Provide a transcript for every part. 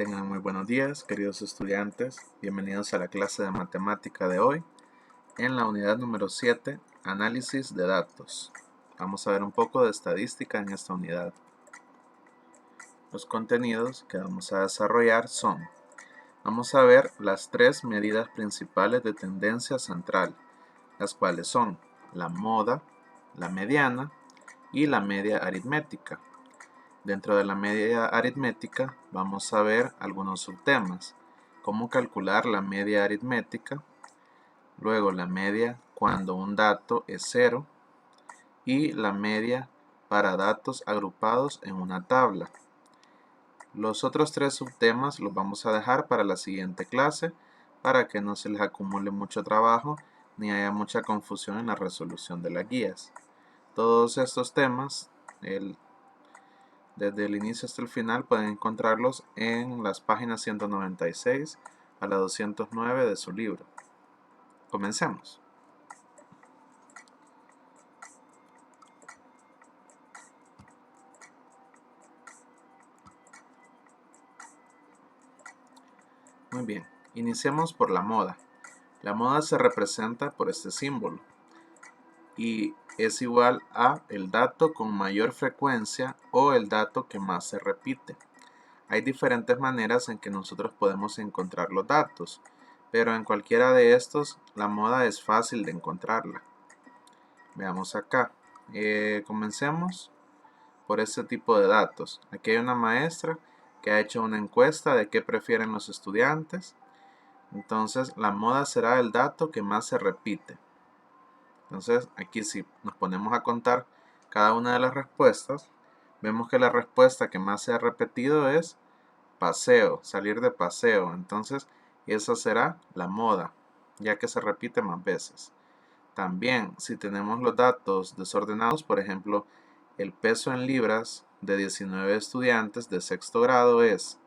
Tengan muy buenos días, queridos estudiantes. Bienvenidos a la clase de matemática de hoy. En la unidad número 7, análisis de datos. Vamos a ver un poco de estadística en esta unidad. Los contenidos que vamos a desarrollar son: vamos a ver las tres medidas principales de tendencia central, las cuales son la moda, la mediana y la media aritmética. Dentro de la media aritmética vamos a ver algunos subtemas: cómo calcular la media aritmética, luego la media cuando un dato es cero y la media para datos agrupados en una tabla. Los otros tres subtemas los vamos a dejar para la siguiente clase para que no se les acumule mucho trabajo ni haya mucha confusión en la resolución de las guías. Todos estos temas, desde el inicio hasta el final, pueden encontrarlos en las páginas 196 a la 209 de su libro. Comencemos. Muy bien, iniciemos por la moda. La moda se representa por este símbolo y es igual a el dato con mayor frecuencia o el dato que más se repite. Hay diferentes maneras en que nosotros podemos encontrar los datos, pero en cualquiera de estos la moda es fácil de encontrarla. Veamos acá. Comencemos por este tipo de datos. Aquí hay una maestra que ha hecho una encuesta de qué prefieren los estudiantes. Entonces la moda será el dato que más se repite. Entonces aquí si nos ponemos a contar cada una de las respuestas, vemos que la respuesta que más se ha repetido es paseo, salir de paseo. Entonces esa será la moda, ya que se repite más veces. También si tenemos los datos desordenados, por ejemplo, el peso en libras de 19 estudiantes de sexto grado es,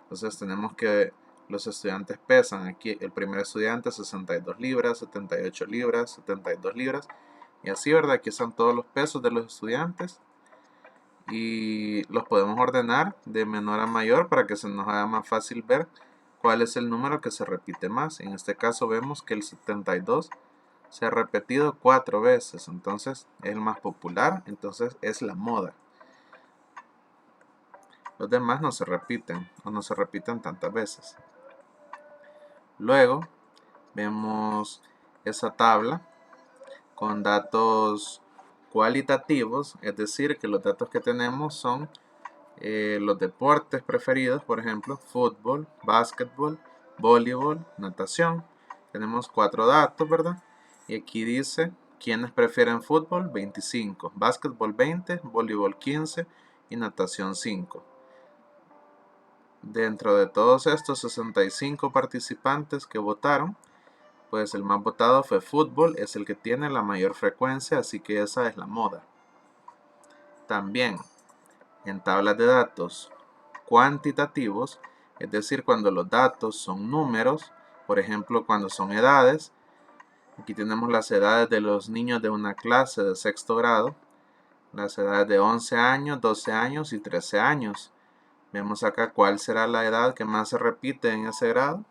entonces tenemos que los estudiantes pesan, aquí el primer estudiante 62 libras, 78 libras, 72 libras, y así, ¿verdad? Aquí están todos los pesos de los estudiantes y los podemos ordenar de menor a mayor para que se nos haga más fácil ver cuál es el número que se repite más. En este caso vemos que el 72 se ha repetido 4 veces, entonces es el más popular, entonces es la moda. Los demás no se repiten o no se repiten tantas veces. Luego vemos esa tabla con datos cualitativos, es decir, que los datos que tenemos son los deportes preferidos, por ejemplo, fútbol, básquetbol, voleibol, natación. Tenemos 4 datos, ¿verdad? Y aquí dice quiénes prefieren fútbol, 25, básquetbol 20, voleibol 15 y natación 5. Dentro de todos estos 65 participantes que votaron, pues el más votado fue fútbol, es el que tiene la mayor frecuencia, así que esa es la moda. También en tablas de datos cuantitativos, es decir, cuando los datos son números, por ejemplo, cuando son edades, aquí tenemos las edades de los niños de una clase de sexto grado, las edades de 11 años, 12 años y 13 años. Vemos acá cuál será la edad que más se repite en ese grado.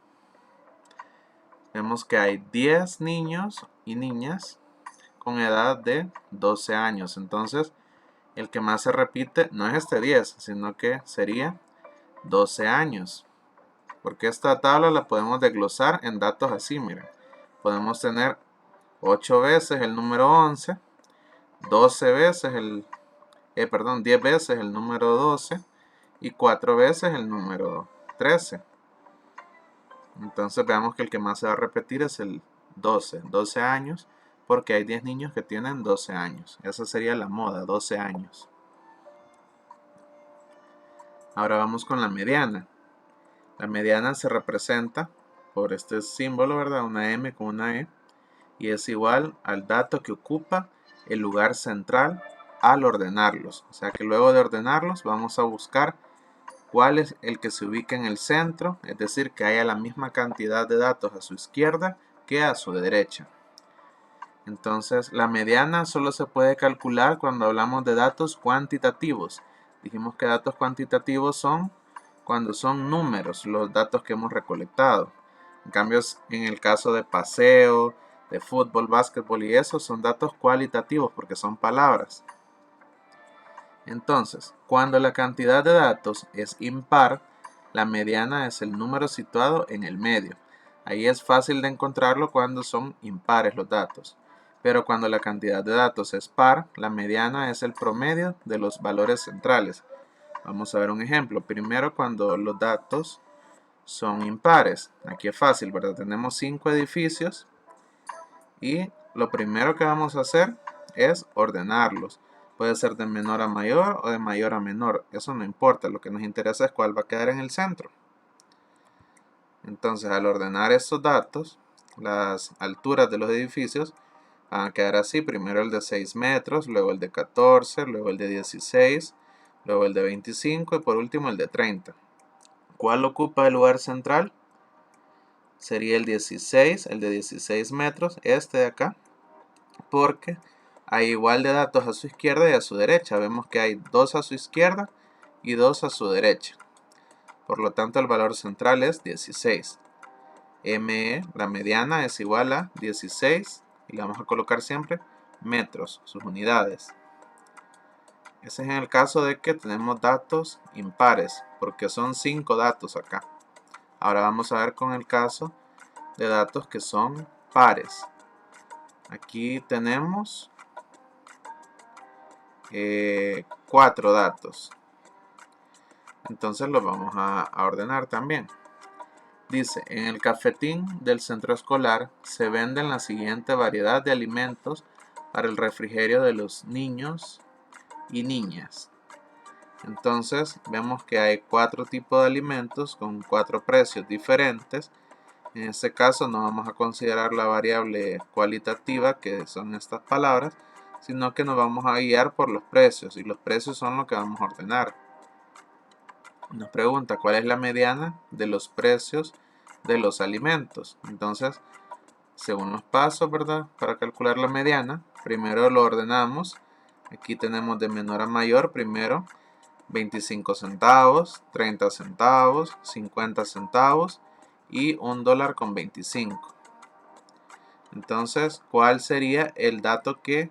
Vemos que hay 10 niños y niñas con edad de 12 años. Entonces, el que más se repite no es este 10, sino que sería 12 años. Porque esta tabla la podemos desglosar en datos así, miren. Podemos tener 8 veces el número 11, 12 veces 10 veces el número 12 y 4 veces el número 13. Entonces veamos que el que más se va a repetir es el 12 años, porque hay 10 niños que tienen 12 años. Esa sería la moda, 12 años. Ahora vamos con la mediana. La mediana se representa por este símbolo, ¿verdad? Una M con una E, y es igual al dato que ocupa el lugar central al ordenarlos. O sea que luego de ordenarlos vamos a buscar cuál es el que se ubica en el centro, es decir, que haya la misma cantidad de datos a su izquierda que a su derecha. Entonces, la mediana solo se puede calcular cuando hablamos de datos cuantitativos. Dijimos que datos cuantitativos son cuando son números los datos que hemos recolectado. En cambio, en el caso de paseo, de fútbol, básquetbol y eso, son datos cualitativos porque son palabras. Entonces, cuando la cantidad de datos es impar, la mediana es el número situado en el medio. Ahí es fácil de encontrarlo cuando son impares los datos. Pero cuando la cantidad de datos es par, la mediana es el promedio de los valores centrales. Vamos a ver un ejemplo. Primero, cuando los datos son impares. Aquí es fácil, ¿verdad? Tenemos 5 edificios y lo primero que vamos a hacer es ordenarlos. Puede ser de menor a mayor o de mayor a menor. Eso no importa. Lo que nos interesa es cuál va a quedar en el centro. Entonces, al ordenar estos datos, las alturas de los edificios van a quedar así. Primero el de 6 metros, luego el de 14, luego el de 16, luego el de 25 y por último el de 30. ¿Cuál ocupa el lugar central? Sería el 16, el de 16 metros, este de acá, porque hay igual de datos a su izquierda y a su derecha. Vemos que hay 2 a su izquierda y 2 a su derecha. Por lo tanto, el valor central es 16. ME, la mediana, es igual a 16 y le vamos a colocar siempre metros, sus unidades. Ese es en el caso de que tenemos datos impares, porque son 5 datos acá. Ahora vamos a ver con el caso de datos que son pares. Aquí tenemos 4 datos. Entonces los vamos a ordenar también. Dice, en el cafetín del centro escolar se venden la siguiente variedad de alimentos para el refrigerio de los niños y niñas. Entonces vemos que hay 4 tipos de alimentos con 4 precios diferentes. En este caso no vamos a considerar la variable cualitativa, que son estas palabras, sino que nos vamos a guiar por los precios, y los precios son lo que vamos a ordenar. Nos pregunta cuál es la mediana de los precios de los alimentos. Entonces, según los pasos, ¿verdad? Para calcular la mediana, primero lo ordenamos. Aquí tenemos de menor a mayor, primero 25 centavos, 30 centavos, 50 centavos y $1.25. Entonces, ¿cuál sería el dato que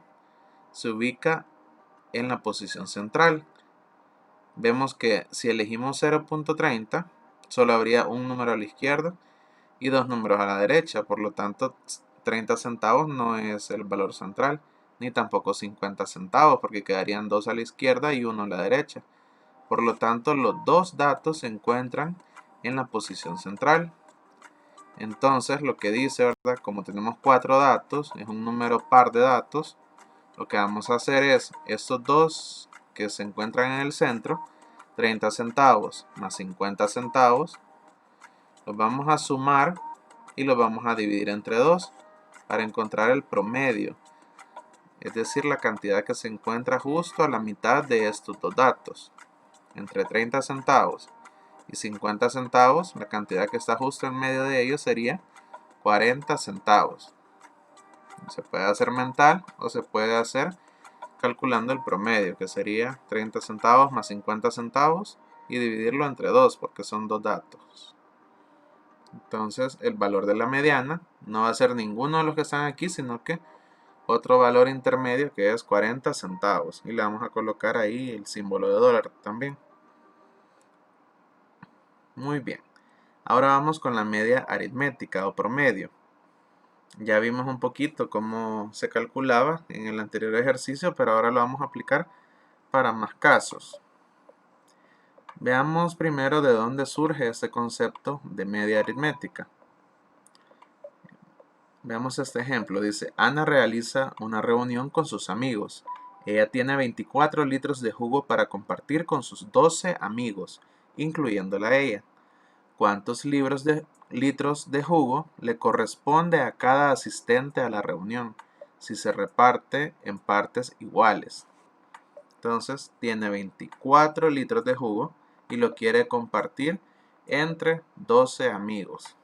se ubica en la posición central? Vemos que si elegimos 0.30, solo habría un número a la izquierda y 2 números a la derecha. Por lo tanto, 30 centavos no es el valor central, ni tampoco 50 centavos, porque quedarían 2 a la izquierda y 1 a la derecha. Por lo tanto, los dos datos se encuentran en la posición central. Entonces, lo que dice, ¿verdad? Como tenemos 4 datos, es un número par de datos, lo que vamos a hacer es estos dos que se encuentran en el centro, 30 centavos más 50 centavos, los vamos a sumar y los vamos a dividir entre 2 para encontrar el promedio, es decir, la cantidad que se encuentra justo a la mitad de estos dos datos. Entre 30 centavos y 50 centavos, la cantidad que está justo en medio de ellos sería 40 centavos. Se puede hacer mental o se puede hacer calculando el promedio, que sería 30 centavos más 50 centavos y dividirlo entre 2 porque son dos datos. Entonces el valor de la mediana no va a ser ninguno de los que están aquí, sino que otro valor intermedio que es 40 centavos. Y le vamos a colocar ahí el símbolo de dólar también. Muy bien. Ahora vamos con la media aritmética o promedio. Ya vimos un poquito cómo se calculaba en el anterior ejercicio, pero ahora lo vamos a aplicar para más casos. Veamos primero de dónde surge este concepto de media aritmética. Veamos este ejemplo. Dice, Ana realiza una reunión con sus amigos. Ella tiene 24 litros de jugo para compartir con sus 12 amigos, incluyéndola a ella. ¿Cuántos litros de jugo le corresponde a cada asistente a la reunión si se reparte en partes iguales? Entonces tiene 24 litros de jugo y lo quiere compartir entre 12 amigos.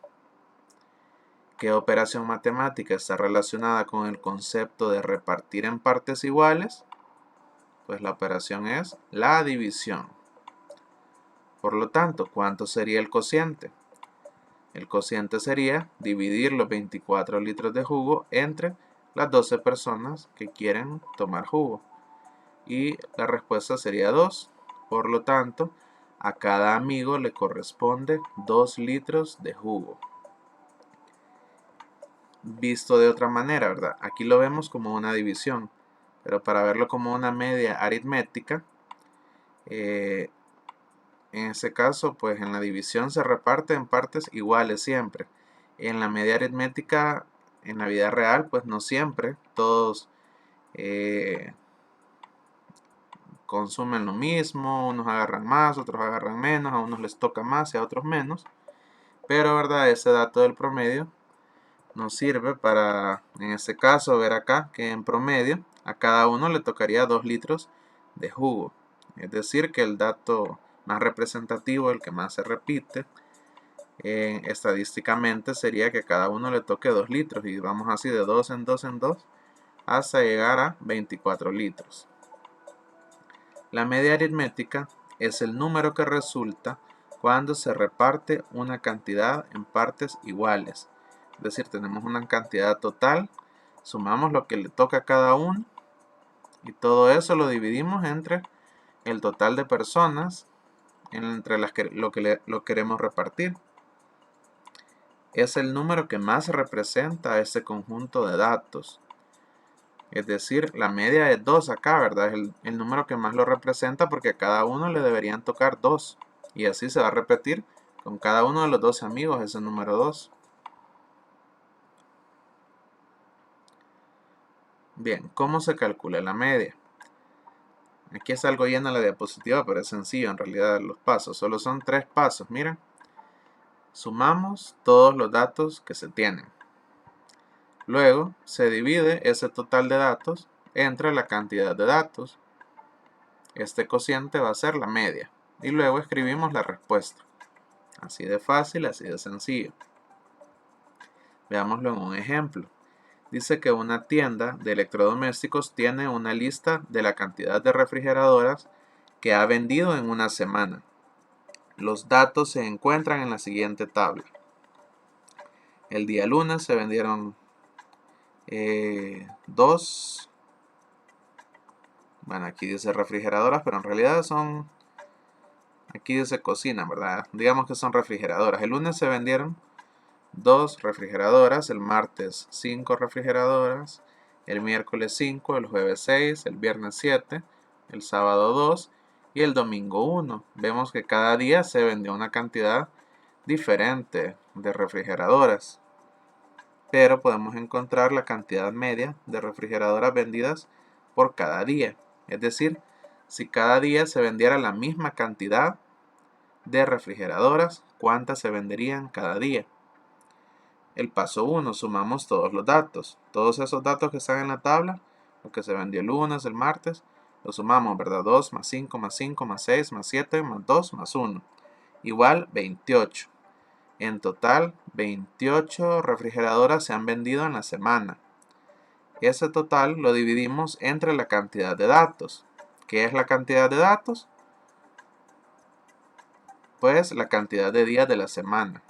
¿Qué operación matemática está relacionada con el concepto de repartir en partes iguales? Pues la operación es la división. Por lo tanto, ¿cuánto sería el cociente? El cociente sería dividir los 24 litros de jugo entre las 12 personas que quieren tomar jugo. Y la respuesta sería 2. Por lo tanto, a cada amigo le corresponde 2 litros de jugo. Visto de otra manera, ¿verdad? Aquí lo vemos como una división, pero para verlo como una media aritmética, en ese caso, pues en la división se reparte en partes iguales siempre. En la media aritmética, en la vida real, pues no siempre todos consumen lo mismo, unos agarran más, otros agarran menos, a unos les toca más y a otros menos. Pero, ¿verdad? Ese dato del promedio nos sirve para, en este caso, ver acá que en promedio a cada uno le tocaría 2 litros de jugo. Es decir, que el dato más representativo, el que más se repite, estadísticamente sería que a cada uno le toque 2 litros y vamos así de 2 en 2 en 2 hasta llegar a 24 litros. La media aritmética es el número que resulta cuando se reparte una cantidad en partes iguales. Es decir, tenemos una cantidad total, sumamos lo que le toca a cada uno y todo eso lo dividimos entre el total de personas entre las que lo queremos repartir. Es el número que más representa a ese conjunto de datos. Es decir, la media es 2 acá, ¿verdad? Es el número que más lo representa porque a cada uno le deberían tocar 2. Y así se va a repetir con cada uno de los 12 amigos ese número 2. Bien, ¿cómo se calcula la media? Aquí es algo llena la diapositiva, pero es sencillo en realidad los pasos. Solo son 3 pasos, miren. Sumamos todos los datos que se tienen. Luego se divide ese total de datos entre la cantidad de datos. Este cociente va a ser la media. Y luego escribimos la respuesta. Así de fácil, así de sencillo. Veámoslo en un ejemplo. Dice que una tienda de electrodomésticos tiene una lista de la cantidad de refrigeradoras que ha vendido en una semana. Los datos se encuentran en la siguiente tabla. El día lunes se vendieron 2. Bueno, aquí dice refrigeradoras, pero en realidad son... Aquí dice cocina, ¿verdad? Digamos que son refrigeradoras. El lunes se vendieron 2 refrigeradoras, el martes 5 refrigeradoras, el miércoles 5, el jueves 6, el viernes 7, el sábado 2 y el domingo 1. Vemos que cada día se vendió una cantidad diferente de refrigeradoras, pero podemos encontrar la cantidad media de refrigeradoras vendidas por cada día. Es decir, si cada día se vendiera la misma cantidad de refrigeradoras, ¿cuántas se venderían cada día? El paso 1, sumamos todos los datos. Todos esos datos que están en la tabla, lo que se vendió el lunes, el martes, lo sumamos, ¿verdad? 2 más 5 más 5 más 6 más 7 más 2 más 1. Igual 28. En total, 28 refrigeradoras se han vendido en la semana. Ese total lo dividimos entre la cantidad de datos. ¿Qué es la cantidad de datos? Pues la cantidad de días de la semana.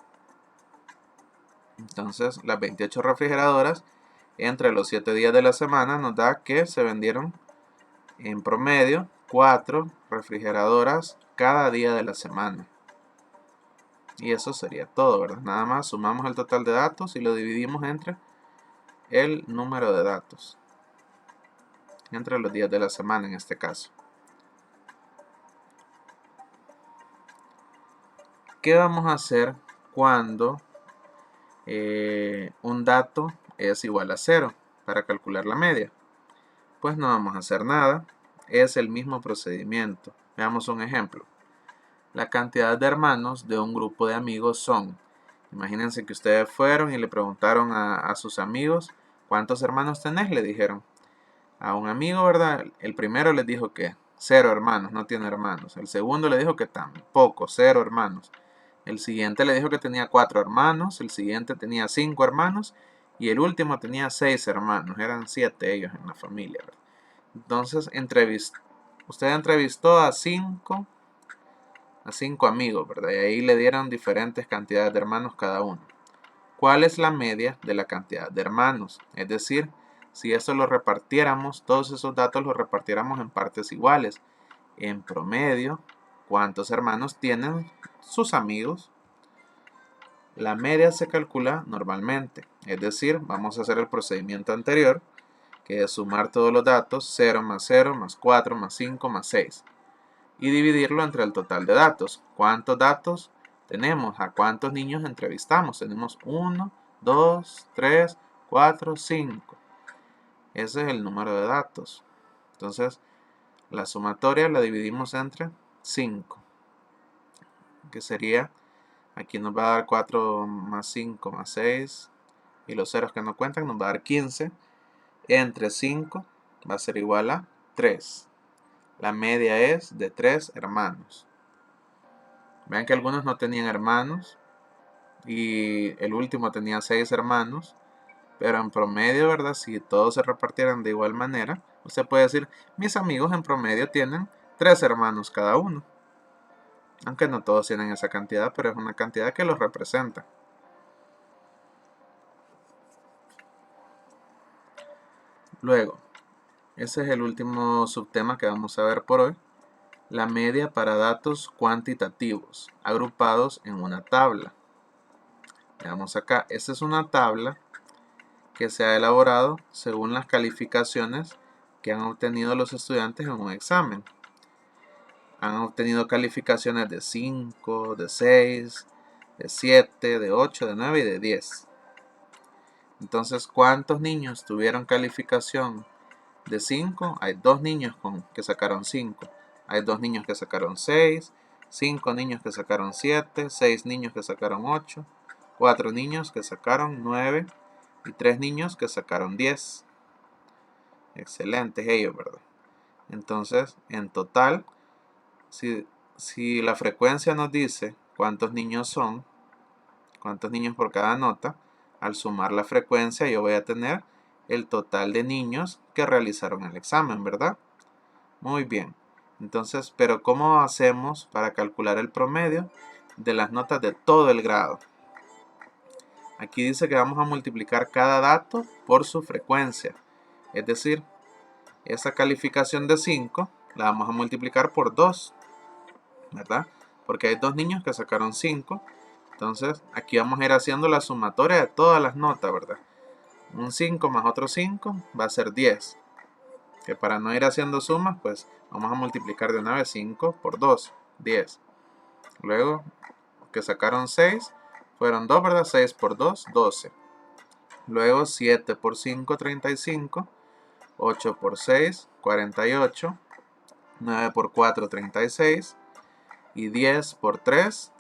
Entonces, las 28 refrigeradoras entre los 7 días de la semana nos da que se vendieron en promedio 4 refrigeradoras cada día de la semana. Y eso sería todo, ¿verdad? Nada más sumamos el total de datos y lo dividimos entre el número de datos. Entre los días de la semana en este caso. ¿Qué vamos a hacer cuando un dato es igual a 0 para calcular la media? Pues no vamos a hacer nada, es el mismo procedimiento. Veamos un ejemplo. La cantidad de hermanos de un grupo de amigos son, imagínense que ustedes fueron y le preguntaron a sus amigos, ¿cuántos hermanos tenés? Le dijeron a un amigo, ¿verdad? El primero les dijo que 0 hermanos, no tiene hermanos. El segundo le dijo que tampoco, 0 hermanos. El siguiente le dijo que tenía 4 hermanos, el siguiente tenía 5 hermanos y el último tenía 6 hermanos. Eran 7 ellos en la familia, ¿verdad? Entonces, usted entrevistó a 5 a 5 amigos, ¿verdad? Y ahí le dieron diferentes cantidades de hermanos cada uno. ¿Cuál es la media de la cantidad de hermanos? Es decir, si eso lo repartiéramos, todos esos datos los repartiéramos en partes iguales. En promedio, ¿cuántos hermanos tienen sus amigos? La media se calcula normalmente, es decir, vamos a hacer el procedimiento anterior, que es sumar todos los datos, 0 más 0 más 4 más 5 más 6, y dividirlo entre el total de datos. ¿Cuántos datos tenemos? ¿A cuántos niños entrevistamos? Tenemos 1, 2, 3, 4, 5. Ese es el número de datos. Entonces, la sumatoria la dividimos entre 5, que sería, aquí nos va a dar 4 más 5 más 6, y los ceros que no cuentan nos va a dar 15, entre 5 va a ser igual a 3. La media es de 3 hermanos. Vean que algunos no tenían hermanos y el último tenía 6 hermanos, pero en promedio, ¿verdad? Si todos se repartieran de igual manera, usted puede decir, mis amigos en promedio tienen 3 hermanos cada uno. Aunque no todos tienen esa cantidad, pero es una cantidad que los representa. Luego, ese es el último subtema que vamos a ver por hoy. La media para datos cuantitativos, agrupados en una tabla. Veamos acá, esta es una tabla que se ha elaborado según las calificaciones que han obtenido los estudiantes en un examen. Han obtenido calificaciones de 5, de 6, de 7, de 8, de 9 y de 10. Entonces, ¿cuántos niños tuvieron calificación de 5? Hay 2 niños que sacaron 5. Hay 2 niños que sacaron 6, 5 niños que sacaron 7, 6 niños que sacaron 8, 4 niños que sacaron 9 y 3 niños que sacaron 10. Excelentes ellos, ¿verdad? Entonces, en total, si la frecuencia nos dice cuántos niños son, cuántos niños por cada nota, al sumar la frecuencia yo voy a tener el total de niños que realizaron el examen, ¿verdad? Muy bien. Entonces, pero ¿cómo hacemos para calcular el promedio de las notas de todo el grado? Aquí dice que vamos a multiplicar cada dato por su frecuencia. Es decir, esa calificación de 5 la vamos a multiplicar por 2, ¿verdad? Porque hay 2 niños que sacaron 5. Entonces, aquí vamos a ir haciendo la sumatoria de todas las notas, ¿verdad? Un 5 más otro 5 va a ser 10. Que para no ir haciendo sumas, pues vamos a multiplicar de una vez 5 por 2, 10. Luego, que sacaron 6, fueron 2, ¿verdad? 6 por 2, 12. Luego 7 por 5, 35. 8 por 6, 48. 9 por 4, 36. Y 10 por 3,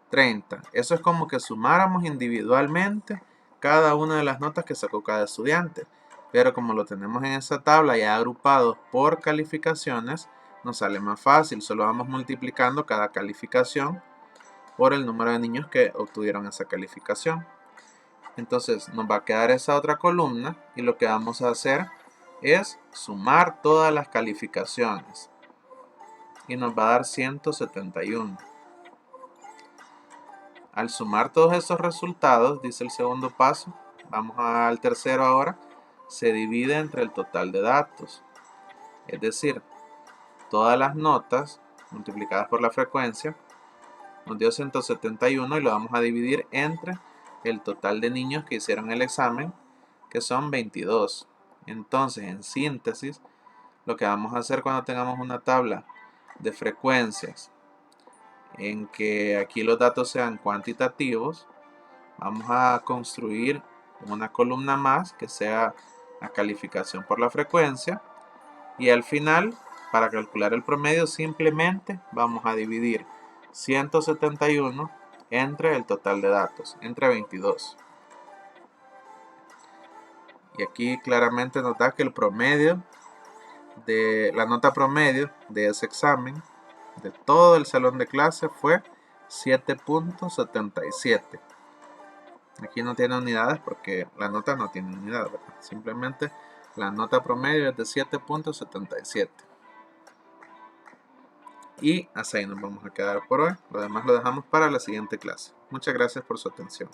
30. Eso es como que sumáramos individualmente cada una de las notas que sacó cada estudiante. Pero como lo tenemos en esa tabla ya agrupados por calificaciones, nos sale más fácil. Solo vamos multiplicando cada calificación por el número de niños que obtuvieron esa calificación. Entonces nos va a quedar esa otra columna y lo que vamos a hacer es sumar todas las calificaciones. Y nos va a dar 171. Al sumar todos esos resultados, dice el segundo paso, vamos al tercero ahora, se divide entre el total de datos. Es decir, todas las notas multiplicadas por la frecuencia nos dio 171 y lo vamos a dividir entre el total de niños que hicieron el examen, que son 22. Entonces, en síntesis, lo que vamos a hacer cuando tengamos una tabla de frecuencias en que aquí los datos sean cuantitativos, vamos a construir una columna más que sea la calificación por la frecuencia y al final, para calcular el promedio, simplemente vamos a dividir 171 entre el total de datos, entre 22. Y aquí claramente nos da que el promedio de la nota promedio de ese examen de todo el salón de clase fue 7.77. Aquí no tiene unidades porque la nota no tiene unidad, ¿verdad? Simplemente la nota promedio es de 7.77. Y hasta ahí nos vamos a quedar por hoy. Lo demás lo dejamos para la siguiente clase. Muchas gracias por su atención.